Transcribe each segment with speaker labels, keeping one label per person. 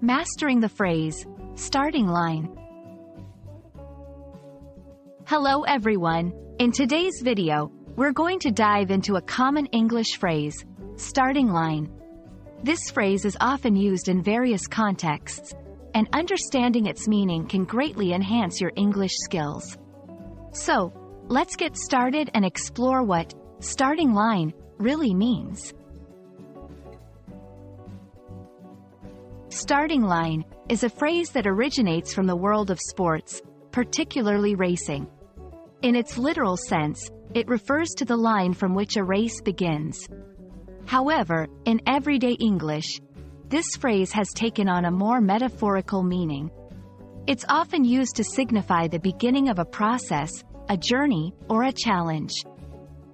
Speaker 1: Mastering the phrase, starting line. Hello everyone. In today's video, we're going to dive into a common English phrase, starting line. This phrase is often used in various contexts, and understanding its meaning can greatly enhance your English skills. So, let's get started and explore what starting line really means. Starting line is a phrase that originates from the world of sports, particularly racing. In its literal sense, it refers to the line from which a race begins. However, in everyday English, this phrase has taken on a more metaphorical meaning. It's often used to signify the beginning of a process, a journey, or a challenge.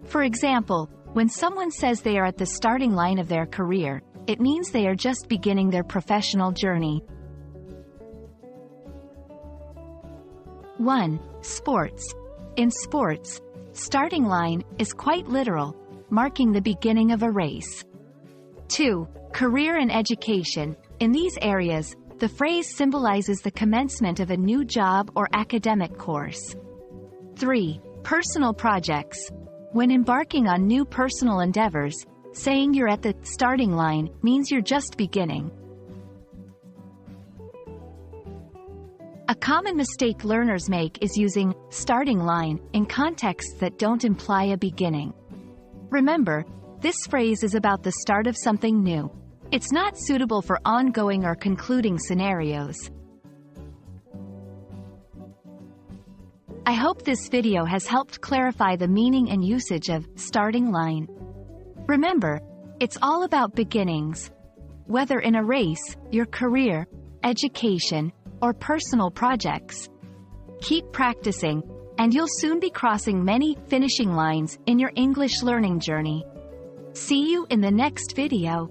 Speaker 1: For example, when someone says they are at the starting line of their career, it means they are just beginning their professional journey. 1. Sports. In sports, starting line is quite literal, marking the beginning of a race. 2. Career and education. In these areas, the phrase symbolizes the commencement of a new job or academic course. 3. Personal projects. When embarking on new personal endeavors, saying you're at the starting line means you're just beginning. A common mistake learners make is using starting line in contexts that don't imply a beginning. Remember, this phrase is about the start of something new. It's not suitable for ongoing or concluding scenarios. I hope this video has helped clarify the meaning and usage of starting line. Remember, it's all about beginnings. Whether in a race, your career, education, or personal projects. Keep practicing, and you'll soon be crossing many finishing lines in your English learning journey. See you in the next video.